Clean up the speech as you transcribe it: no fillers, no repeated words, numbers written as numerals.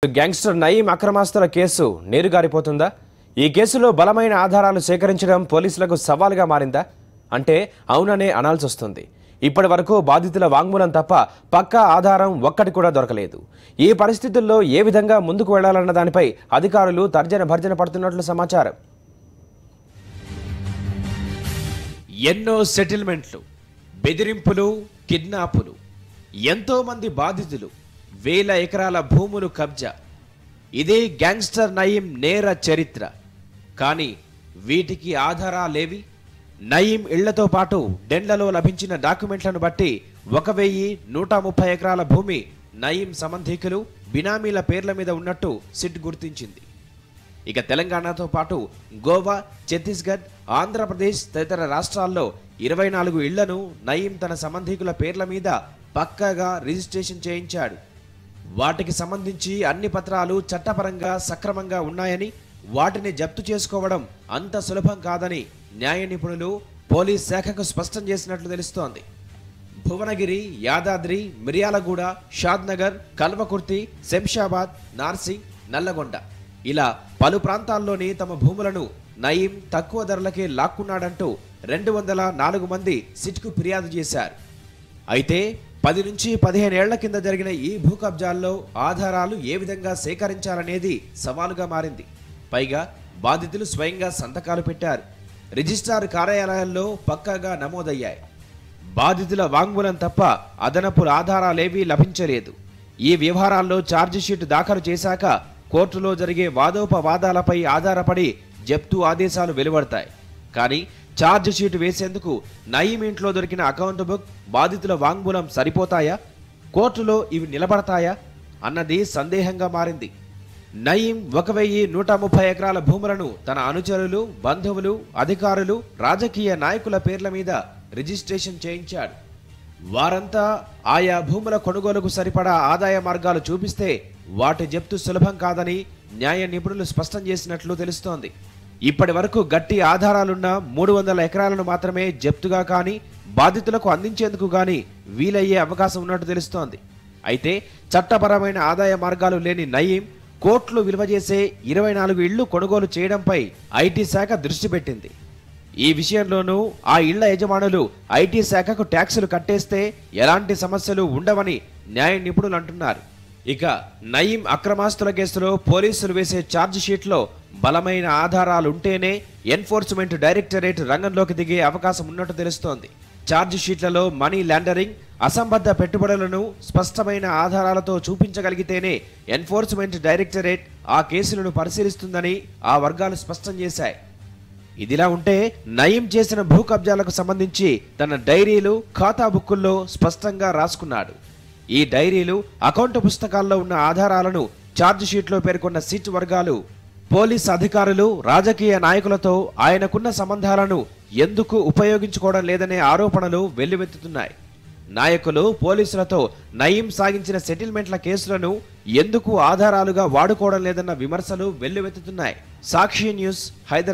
Gangster Nayeem అక్రమాస్తుల case నీరుగారిపోతుందా? ఈ కేసులో బలమైన ఆధారాలు సేకరించడం పోలీసులకు సవాలుగా మారిందా? అంటే అవుననే అనాల్సి వస్తుంది. ఇప్పటి వరకు బాధితుల వాంగ్మూలం తప్ప పక్కా ఆధారం ఒక్కటి కూడా దొరకలేదు. ఈ పరిస్థితుల్లో ఏ విధంగా ముందుకు వెళ్లాలన్న దానిపై అధికారులు తర్జన భర్జన పడుతున్నట్లు సమాచారం. ఎన్నో సెటిల్మెంట్లు, బెదిరింపులు, కిడ్నాపులు, ఎంతో మంది బాధితులు, వేల ఎకరాల భూములు కబ్జా. ఇదే గ్యాంగ్స్టర్ నయీం నేర చరిత్ర. కానీ వీటికి ఆధారాలేవి? నయీం ఇళ్లతో పాటు డెన్లలో లభించిన డాక్యుమెంట్లను బట్టి 1130 ఎకరాల భూమి నయీం సంబంధికులు, బినామీల పేర్ల మీద ఉన్నట్టు సిట్ గుర్తించింది. ఇక తెలంగాణతో పాటు గోవా, ఛత్తీస్గఢ్, ఆంధ్రప్రదేశ్ తదితర రాష్ట్రాల్లో 24 ఇళ్లను నయీం తన సంబంధికుల పేర్ల మీద పక్కాగా రిజిస్ట్రేషన్ చేయించాడు. వాటికి సంబంధించి అన్ని పత్రాలు చట్టపరంగా సక్రమంగా ఉన్నాయని, వాటిని జప్తు చేసుకోవడం అంత సులభం కాదని న్యాయ నిపుణులు పోలీస్ శాఖకు స్పష్టం చేసినట్లు తెలుస్తోంది. భువనగిరి, యాదాద్రి, మిర్యాలగూడ, షాద్నగర్, కల్వకుర్తి, శంషాబాద్, నార్సింగ్, నల్లగొండ ఇలా పలు ప్రాంతాల్లోని తమ భూములను నయీం తక్కువ ధరలకే లాక్కున్నాడంటూ 204 మంది సిట్కు ఫిర్యాదు చేశారు. అయితే 10 నుంచి 15 ఏళ్ల కింద జరిగిన ఈ భూ కబ్జాల్లో ఆధారాలు ఏ విధంగా సేకరించాలనేది సవాలుగా మారింది. పైగా బాధితులు స్వయంగా సంతకాలు పెట్టారు. రిజిస్ట్రార్ కార్యాలయాల్లో పక్కాగా నమోదయ్యాయి. బాధితుల వాంగ్మూలం తప్ప అదనపు ఆధారాలేవీ లభించలేదు. ఈ వ్యవహారాల్లో ఛార్జిషీట్ దాఖలు చేశాక కోర్టులో జరిగే వాదోపవాదాలపై ఆధారపడి జప్తు ఆదేశాలు వెలువడతాయి. కానీ ఛార్జ్ షీట్ వేసేందుకు నయీం ఇంట్లో దొరికిన అకౌంట్ బుక్, బాధితుల వాంగ్మూలం సరిపోతాయా? కోర్టులో ఇవి నిలబడతాయా అన్నది సందేహంగా మారింది. నయీం 1130 ఎకరాల భూములను తన అనుచరులు, బంధువులు, అధికారులు, రాజకీయ నాయకుల పేర్ల మీద రిజిస్ట్రేషన్ చేయించాడు. వారంతా ఆయా భూముల కొనుగోలుకు సరిపడా ఆదాయ మార్గాలు చూపిస్తే వాటి జప్తు సులభం కాదని న్యాయ నిపుణులు స్పష్టం చేసినట్లు తెలుస్తోంది. ఇప్పటి వరకు గట్టి ఆధారాలున్న 300 ఎకరాలను మాత్రమే జప్తుగా కానీ బాధితులకు అందించేందుకు కానీ వీలయ్యే అవకాశం ఉన్నట్టు తెలుస్తోంది. అయితే చట్టపరమైన ఆదాయ మార్గాలు లేని నయీం కోట్లు విలువ చేసే 24 ఇళ్లు కొనుగోలు చేయడంపై ఐటీ శాఖ దృష్టి పెట్టింది. ఈ విషయంలోనూ ఆ ఇళ్ల యజమానులు ఐటీ శాఖకు ట్యాక్సులు కట్టేస్తే ఎలాంటి సమస్యలు ఉండవని న్యాయ నిపుణులు అంటున్నారు. ఇక నయీం అక్రమాస్తుల కేసులో పోలీసులు వేసే ఛార్జ్ షీట్లో బలమైన ఆధారాలుంటేనే ఎన్ఫోర్స్మెంట్ డైరెక్టరేట్ రంగంలోకి దిగే అవకాశం ఉన్నట్టు తెలుస్తోంది. ఛార్జ్ షీట్లలో మనీ లాండరింగ్, అసంబద్ధ పెట్టుబడులను స్పష్టమైన ఆధారాలతో చూపించగలిగితేనే ఎన్ఫోర్స్మెంట్ డైరెక్టరేట్ ఆ కేసులను పరిశీలిస్తుందని ఆ వర్గాలు స్పష్టం చేశాయి. ఇదిలా ఉంటే నయీం చేసిన భూ కబ్జాలకు సంబంధించి తన డైరీలు, ఖాతా బుక్కుల్లో స్పష్టంగా రాసుకున్నాడు. ఈ డైరీలు, అకౌంట్ పుస్తకాల్లో ఉన్న ఆధారాలను ఛార్జ్ షీట్లో పేర్కొన్న సిట్ వర్గాలు పోలీస్ అధికారులు, రాజకీయ నాయకులతో ఆయనకున్న సంబంధాలను ఎందుకు ఉపయోగించుకోవడం లేదనే ఆరోపణలు వెల్లువెత్తుతున్నాయి. నాయకులు, పోలీసులతో నయీం సాగించిన సెటిల్మెంట్ల కేసులను ఎందుకు ఆధారాలుగా వాడుకోవడం లేదన్న విమర్శలు వెల్లువెత్తుతున్నాయి. సాక్షి న్యూస్, హైదరాబాద్.